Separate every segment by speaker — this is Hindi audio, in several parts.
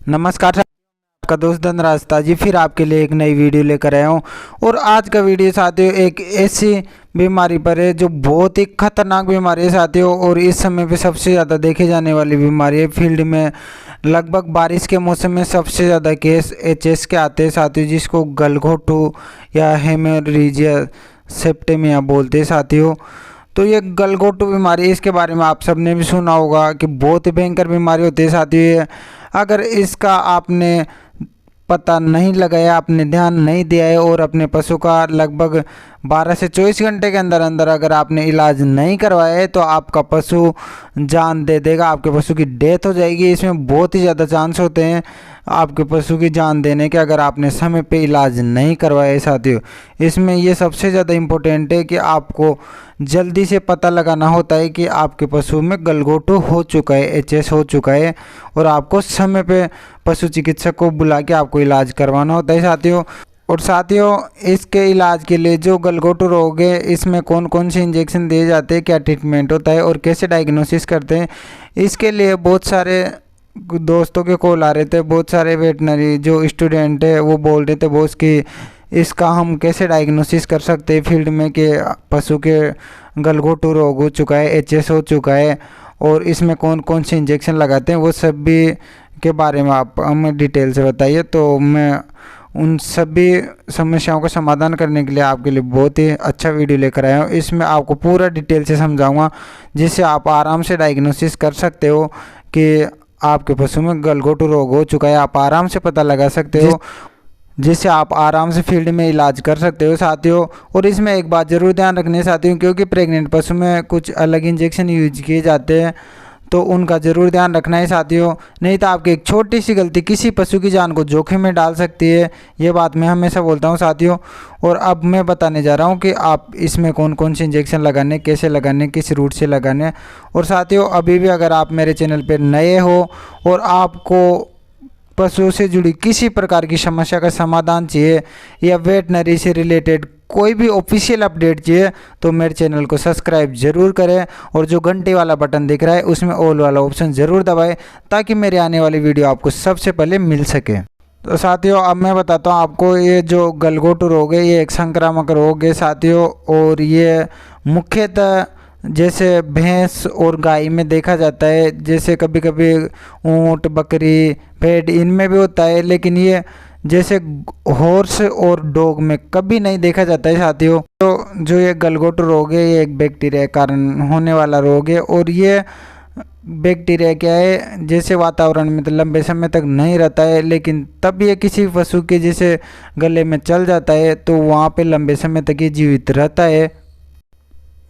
Speaker 1: नमस्कार साथियों, आपका दोस्त धनराज ताजी फिर आपके लिए एक नई वीडियो लेकर आया हूँ। और आज का वीडियो साथियों एक ऐसी बीमारी पर है जो बहुत ही खतरनाक बीमारी है साथियों, और इस समय पे सबसे ज़्यादा देखे जाने वाली बीमारी है। फील्ड में लगभग बारिश के मौसम में सबसे ज़्यादा केस एचएस के आते हैं साथियों, जिसको गलघोटू या हेमोरेजिया सेप्टेमिया बोलते हैं साथियों। तो ये गलघोटू बीमारी, इसके बारे में आप सबने भी सुना होगा कि बहुत ही भयंकर बीमारी होती है साथियों ये। अगर इसका आपने पता नहीं लगाया, आपने ध्यान नहीं दिया है और अपने पशु का लगभग 12 से 24 घंटे के अंदर अंदर अगर आपने इलाज नहीं करवाया है तो आपका पशु जान दे देगा, आपके पशु की डेथ हो जाएगी। इसमें बहुत ही ज़्यादा चांस होते हैं आपके पशु की जान देने के, अगर आपने समय पे इलाज नहीं करवाया है साथियों। इसमें ये सबसे ज़्यादा इम्पोर्टेंट है कि आपको जल्दी से पता लगाना होता है कि आपके पशु में गलघोटू हो चुका है, एचएस हो चुका है, और आपको समय पे पशु चिकित्सक को बुला के आपको इलाज करवाना होता है साथियों। और साथियों इसके इलाज के लिए जो गलघोटू रोग है, इसमें कौन कौन से इंजेक्शन दिए जाते हैं, क्या ट्रीटमेंट होता है और कैसे डायग्नोसिस करते हैं, इसके लिए बहुत सारे दोस्तों के कॉल आ रहे थे। बहुत सारे वेटनरी जो स्टूडेंट है वो बोल रहे थे बॉस कि इसका हम कैसे डायग्नोसिस कर सकते हैं फील्ड में कि पशु के गलघोटू रोग हो चुका है, एचएस हो चुका है, और इसमें कौन कौन से इंजेक्शन लगाते हैं, वो सभी के बारे में आप हमें डिटेल से बताइए। तो मैं उन सभी समस्याओं का समाधान करने के लिए आपके लिए बहुत ही अच्छा वीडियो लेकर आया हूँ। इसमें आपको पूरा डिटेल से समझाऊंगा, जिससे आप आराम से डायग्नोसिस कर सकते हो कि आपके पशु में गलघोटू रोग हो चुका है। आप आराम से पता लगा सकते हो, जिससे आप आराम से फील्ड में इलाज कर सकते हो साथियों। और इसमें एक बात ज़रूर ध्यान रखनी है साथियों, क्योंकि प्रेग्नेंट पशु में कुछ अलग इंजेक्शन यूज किए जाते हैं, तो उनका ज़रूर ध्यान रखना है साथियों। नहीं तो आपकी एक छोटी सी गलती किसी पशु की जान को जोखिम में डाल सकती है। ये बात मैं हमेशा बोलता हूँ साथियों। और अब मैं बताने जा रहा हूँ कि आप इसमें कौन कौन से इंजेक्शन लगाने, कैसे लगाने, किस रूट से लगाने। और साथियों अभी भी अगर आप मेरे चैनल पर नए हो और आपको पशुओं से जुड़ी किसी प्रकार की समस्या का समाधान चाहिए या वेटनरी से रिलेटेड कोई भी ऑफिशियल अपडेट चाहिए, तो मेरे चैनल को सब्सक्राइब जरूर करें और जो घंटे वाला बटन दिख रहा है उसमें ऑल वाला ऑप्शन ज़रूर दबाएं, ताकि मेरी आने वाली वीडियो आपको सबसे पहले मिल सके। तो साथियों अब मैं बताता हूँ आपको, ये जो गलघोटू रोग है ये एक संक्रामक रोग है साथियों, और ये मुख्यतः जैसे भैंस और गाय में देखा जाता है, जैसे कभी कभी ऊँट, बकरी, भेड़ इनमें भी होता है, लेकिन ये जैसे हॉर्स और डॉग में कभी नहीं देखा जाता है साथियों। तो जो ये गलघोटू रोग है ये एक बैक्टीरिया के कारण होने वाला रोग है, और ये बैक्टीरिया क्या है, जैसे वातावरण में तो लंबे समय तक नहीं रहता है, लेकिन तब ये किसी पशु के जैसे गले में चल जाता है तो वहाँ पे लंबे समय तक ये जीवित रहता है।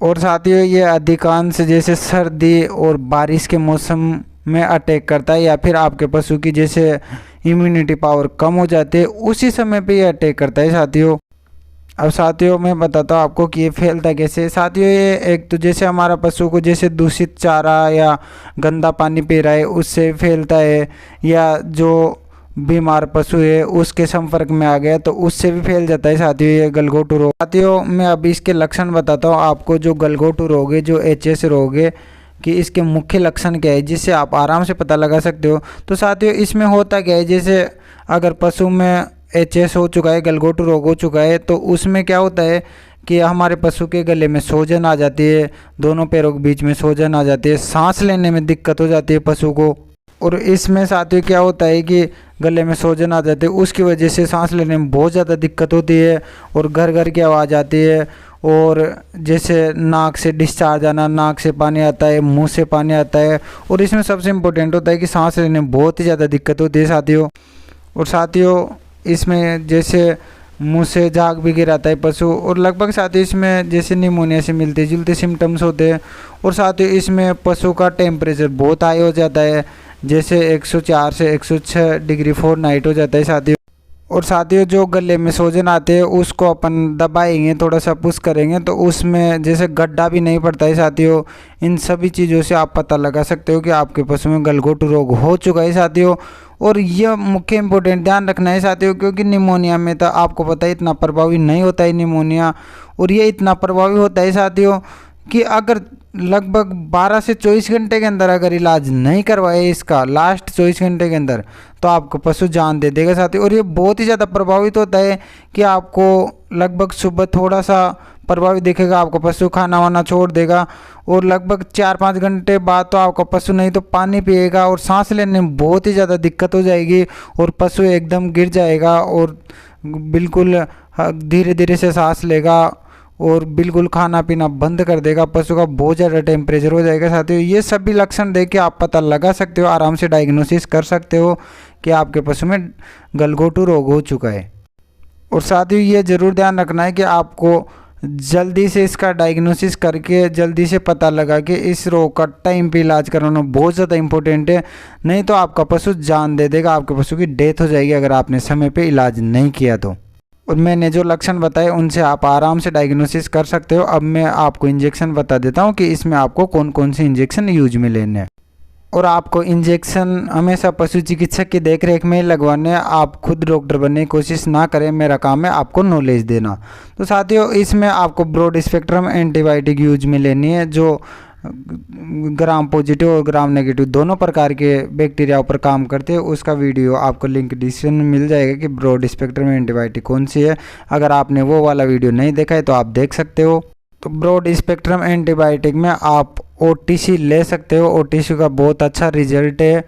Speaker 1: और साथियों ये अधिकांश जैसे सर्दी और बारिश के मौसम में अटैक करता है, या फिर आपके पशु की जैसे इम्यूनिटी पावर कम हो जाती है उसी समय पे ये अटैक करता है साथियों। अब साथियों मैं बताता हूँ आपको कि ये फैलता कैसे। साथियों ये एक तो जैसे हमारा पशु को जैसे दूषित चारा या गंदा पानी पी रहा है उससे फैलता है, या जो बीमार पशु है उसके संपर्क में आ गया तो उससे भी फैल जाता है साथियों ये गलघोटू रोग। साथियों मैं अभी इसके लक्षण बताता हूँ आपको। जो गलघोटू रोग है, जो एचएस रोग है, कि इसके मुख्य लक्षण क्या है जिससे आप आराम से पता लगा सकते हो। तो साथियों इसमें होता क्या है, जैसे अगर पशु में एचएस हो चुका है, गलघोटू रोग हो चुका है, तो उसमें क्या होता है कि हमारे पशु के गले में सूजन आ जाती है, दोनों पैरों के बीच में सूजन आ जाती है, सांस लेने में दिक्कत हो जाती है पशु को। और इसमें साथियों क्या होता है कि गले में सूजन आ जाती है, उसकी वजह से सांस लेने में बहुत ज़्यादा दिक्कत होती है, और घर घर की आवाज़ आती है, और जैसे नाक से डिस्चार्ज आना, नाक से पानी आता है, मुंह से पानी आता है, और इसमें सबसे इम्पोर्टेंट होता है कि सांस लेने में बहुत ही ज़्यादा दिक्कत होती है साथियों। और साथियों इसमें जैसे मुंह से झाग भी गिराता है पशु, और लगभग साथियों इसमें जैसे निमोनिया से मिलते जुलते सिम्टम्स होते हैं। और साथियों इसमें पशु का टेम्परेचर बहुत हाई हो जाता है, जैसे 104 से 106 डिग्री फ़ारेनहाइट हो जाता है साथियों। और साथियों जो गले में सूजन आते हैं उसको अपन दबाएंगे, थोड़ा सा पुश करेंगे तो उसमें जैसे गड्ढा भी नहीं पड़ता है साथियों। इन सभी चीज़ों से आप पता लगा सकते हो कि आपके पशु में गलघोटू रोग हो चुका है साथियों। और यह मुख्य इंपॉर्टेंट ध्यान रखना है साथियों, क्योंकि निमोनिया में तो आपको पता है इतना प्रभावी नहीं होता है निमोनिया, और ये इतना प्रभावी होता है साथियों कि अगर लगभग 12 से 24 घंटे के अंदर अगर इलाज नहीं करवाए इसका, लास्ट 24 घंटे के अंदर, तो आपको पशु जान दे देगा साथी। और ये बहुत ही ज़्यादा प्रभावित होता है कि आपको लगभग सुबह थोड़ा सा प्रभावित दिखेगा, आपका पशु खाना वाना छोड़ देगा और लगभग 4-5 घंटे बाद तो आपका पशु नहीं तो पानी पिएगा और सांस लेने में बहुत ही ज़्यादा दिक्कत हो जाएगी और पशु एकदम गिर जाएगा और बिल्कुल धीरे धीरे से सांस लेगा और बिल्कुल खाना पीना बंद कर देगा। पशु का बहुत ज़्यादा टेम्परेचर हो जाएगा साथियों। ये सभी लक्षण देख के आप पता लगा सकते हो, आराम से डायग्नोसिस कर सकते हो कि आपके पशु में गलघोटू रोग हो चुका है। और साथियों ये ज़रूर ध्यान रखना है कि आपको जल्दी से इसका डायग्नोसिस करके जल्दी से पता लगा कि इस रोग का टाइम पे इलाज कराना बहुत ज़्यादा इंपॉर्टेंट है, नहीं तो आपका पशु जान दे देगा, आपके पशु की डेथ हो जाएगी अगर आपने समय पे इलाज नहीं किया तो। और मैंने जो लक्षण बताए उनसे आप आराम से डायग्नोसिस कर सकते हो। अब मैं आपको इंजेक्शन बता देता हूँ कि इसमें आपको कौन कौन से इंजेक्शन यूज में लेने हैं। और आपको इंजेक्शन हमेशा पशु चिकित्सक की देखरेख में ही लगवाने हैं, आप खुद डॉक्टर बनने की कोशिश ना करें, मेरा काम है आपको नॉलेज देना। तो साथियों इसमें आपको ब्रॉड स्पेक्ट्रम एंटीबायोटिक यूज में लेनी है जो ग्राम पॉजिटिव और ग्राम नेगेटिव दोनों प्रकार के बैक्टीरिया पर काम करते हैं। उसका वीडियो आपको लिंक डिस्क्रिप्शन में मिल जाएगा कि ब्रॉड स्पेक्ट्रम एंटीबायोटिक कौन सी है। अगर आपने वो वाला वीडियो नहीं देखा है तो आप देख सकते हो। तो ब्रॉड स्पेक्ट्रम एंटीबायोटिक में आप OTC ले सकते हो, OTC का बहुत अच्छा रिजल्ट है।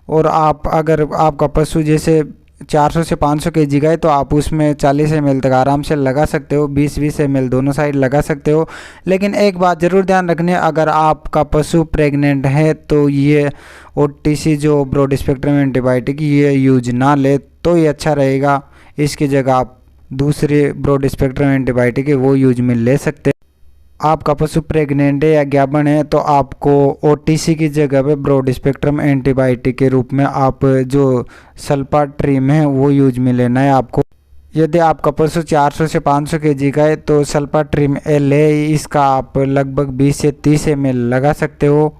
Speaker 1: और आप अगर आपका पशु जैसे 400 से 500 kg का है तो आप उसमें 40 ml तक आराम से लगा सकते हो, 20-20 ml दोनों साइड लगा सकते हो। लेकिन एक बात ज़रूर ध्यान रखनी है, अगर आपका पशु प्रेग्नेंट है तो ये OTC जो ब्रॉड स्पेक्ट्रम एंटीबायोटिक ये यूज ना ले तो ये अच्छा रहेगा। इसकी जगह आप दूसरे ब्रॉड स्पेक्ट्रम एंटीबायोटिक है वो यूज में ले सकते हैं। आपका पशु प्रेग्नेंट है या ज्ञापन है तो आपको OTC की जगह पे ब्रॉड स्पेक्ट्रम एंटीबायोटिक के रूप में आप जो सल्फाट्रिम है वो यूज में लेना है आपको। यदि आपका पशु 400 से 500 kg का है तो सल्फाट्रिम L है, इसका आप लगभग 20 से 30 ml लगा सकते हो।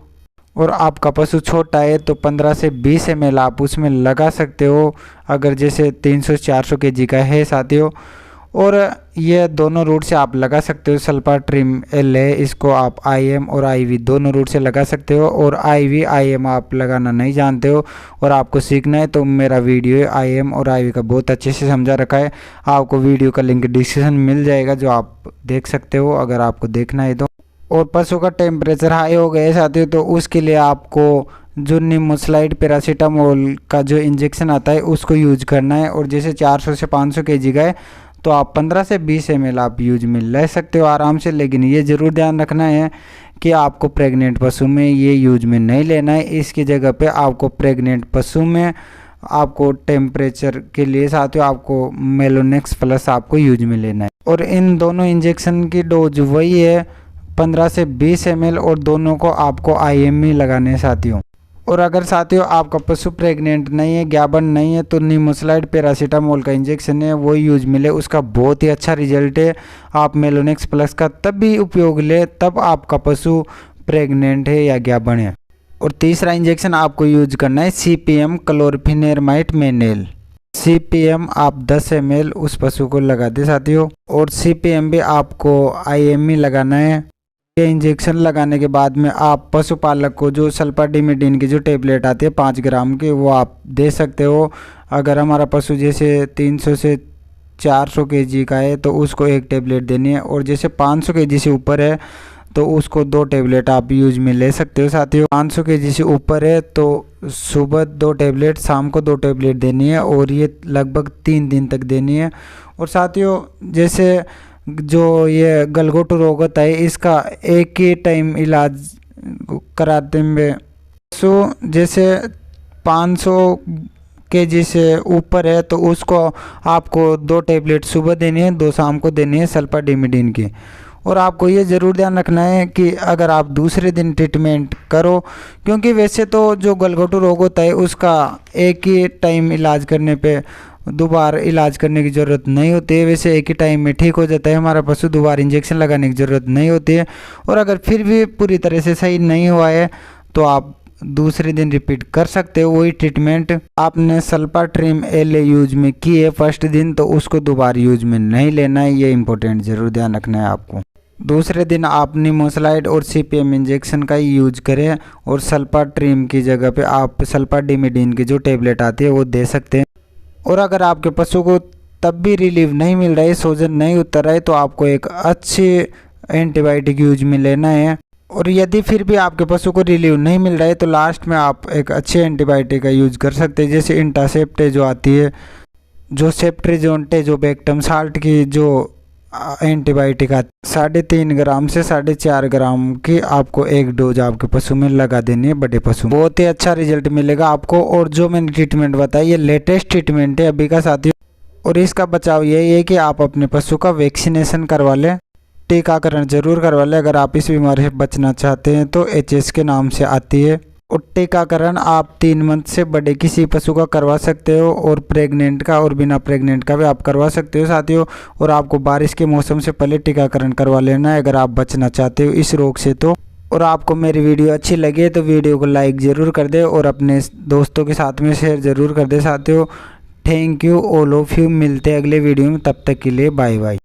Speaker 1: और आपका पशु छोटा है तो 15 से 20 ml आप उसमें लगा सकते हो अगर जैसे 300-400 kg का है साथियों। और ये दोनों रूट से आप लगा सकते हो। सल्फाट्रिम L है, इसको आप IM और IV दोनों रूट से लगा सकते हो। और IV IM आप लगाना नहीं जानते हो और आपको सीखना है तो मेरा वीडियो IM और IV का बहुत अच्छे से समझा रखा है, आपको वीडियो का लिंक डिस्क्रिप्शन में मिल जाएगा जो आप देख सकते हो अगर आपको देखना है तो। और पशु का टेम्परेचर हाई हो गया साथियों तो उसके लिए आपको जो निमोस्लाइड पैरासीटामोल का जो इंजेक्शन आता है उसको यूज करना है। और जैसे 400 से 500 kg का है तो आप 15 से 20 ml आप यूज में ले सकते हो आराम से। लेकिन ये ज़रूर ध्यान रखना है कि आपको प्रेग्नेंट पशु में ये यूज में नहीं लेना है। इसकी जगह पे आपको प्रेग्नेंट पशु में आपको टेम्परेचर के लिए साथियों आपको मेलोनेक्स प्लस आपको यूज में लेना है। और इन दोनों इंजेक्शन की डोज वही है 15 से 20 ml और दोनों को आपको IM में लगाने हैं साथियों। और अगर साथियों आपका पशु प्रेग्नेंट नहीं है, ज्ञापन नहीं है तो निमोस्लाइड पैरासीटामोल का इंजेक्शन है वो यूज मिले, उसका बहुत ही अच्छा रिजल्ट है। आप मेलोनेक्स प्लस का तब भी उपयोग ले तब आपका पशु प्रेग्नेंट है या ज्ञापन है। और तीसरा इंजेक्शन आपको यूज करना है CPM क्लोरफेनेरमाइड मेनेल। CPM आप 10 ml उस पशु को लगा दे साथियों। और CPM भी आपको IM में लगाना है। ये इंजेक्शन लगाने के बाद में आप पशुपालक को जो सल्फाडिमिडीन की जो टेबलेट आती है 5 ग्राम की वो आप दे सकते हो। अगर हमारा पशु जैसे 300 से 400 kg का है तो उसको 1 टेबलेट देनी है। और जैसे 500 kg से ऊपर है तो उसको 2 टेबलेट आप यूज में ले सकते हो साथियों। 500 kg से ऊपर है तो सुबह 2 टेबलेट, शाम को 2 टेबलेट देनी है और ये लगभग 3 दिन तक देनी है। और साथियों जैसे जो ये गलघोटू रोग होता है इसका एक ही टाइम इलाज कराते में पशु जैसे 500 kg से ऊपर है तो उसको आपको 2 टेबलेट सुबह देनी है, 2 शाम को देनी है सल्फाडिमिडीन की। और आपको ये ज़रूर ध्यान रखना है कि अगर आप दूसरे दिन ट्रीटमेंट करो, क्योंकि वैसे तो जो गलघोटू रोग होता है उसका एक ही टाइम इलाज करने पे दोबारा इलाज करने की ज़रूरत नहीं होती है। वैसे एक ही टाइम में ठीक हो जाता है हमारा पशु, दोबारा इंजेक्शन लगाने की ज़रूरत नहीं होती है। और अगर फिर भी पूरी तरह से सही नहीं हुआ है तो आप दूसरे दिन रिपीट कर सकते हो वही ट्रीटमेंट। आपने सल्फाट्रिम L यूज में की है फर्स्ट दिन तो उसको दोबारा यूज में नहीं लेना है, ये इंपॉर्टेंट ज़रूर ध्यान रखना है आपको। दूसरे दिन आप निमोसलाइड और सीपीएम इंजेक्शन का यूज करें और सल्फाट्रीम की जगह पे आप सल्फाडिमिडीन की जो टेबलेट आती है वो दे सकते हैं। और अगर आपके पशु को तब भी रिलीफ नहीं मिल रहा है, सोजन नहीं उतर रहा है, तो आपको एक अच्छी एंटीबायोटिक यूज में लेना है। और यदि फिर भी आपके पशु को रिलीव नहीं मिल रहा है तो लास्ट में आप एक अच्छे एंटीबायोटिक का यूज कर सकते हैं, जैसे इंटासेप्टे जो आती है, जो सेप्ट्रिजोन टेजोबैक्टम साल्ट की जो एंटीबायोटिक आती है 3.5 ग्राम से 4.5 ग्राम की आपको एक डोज आपके पशु में लगा देनी है, बड़े पशु। बहुत ही अच्छा रिजल्ट मिलेगा आपको। और जो मैंने ट्रीटमेंट बताई ये लेटेस्ट ट्रीटमेंट है अभी का साथियों। और इसका बचाव यही है कि आप अपने पशु का वैक्सीनेशन करवा लें, टीकाकरण जरूर करवा लें। अगर आप इस बीमारी से बचना चाहते हैं तो HS के नाम से आती है। और टीकाकरण आप 3 मंथ से बड़े किसी पशु का करवा सकते हो, और प्रेग्नेंट का और बिना प्रेग्नेंट का भी आप करवा सकते हो साथियों। और आपको बारिश के मौसम से पहले टीकाकरण करवा लेना है अगर आप बचना चाहते हो इस रोग से तो। और आपको मेरी वीडियो अच्छी लगे तो वीडियो को लाइक ज़रूर कर दे और अपने दोस्तों के साथ में शेयर ज़रूर कर दे साथियों। Thank you all of you. मिलते हैं अगले वीडियो में, तब तक के लिए बाय बाय।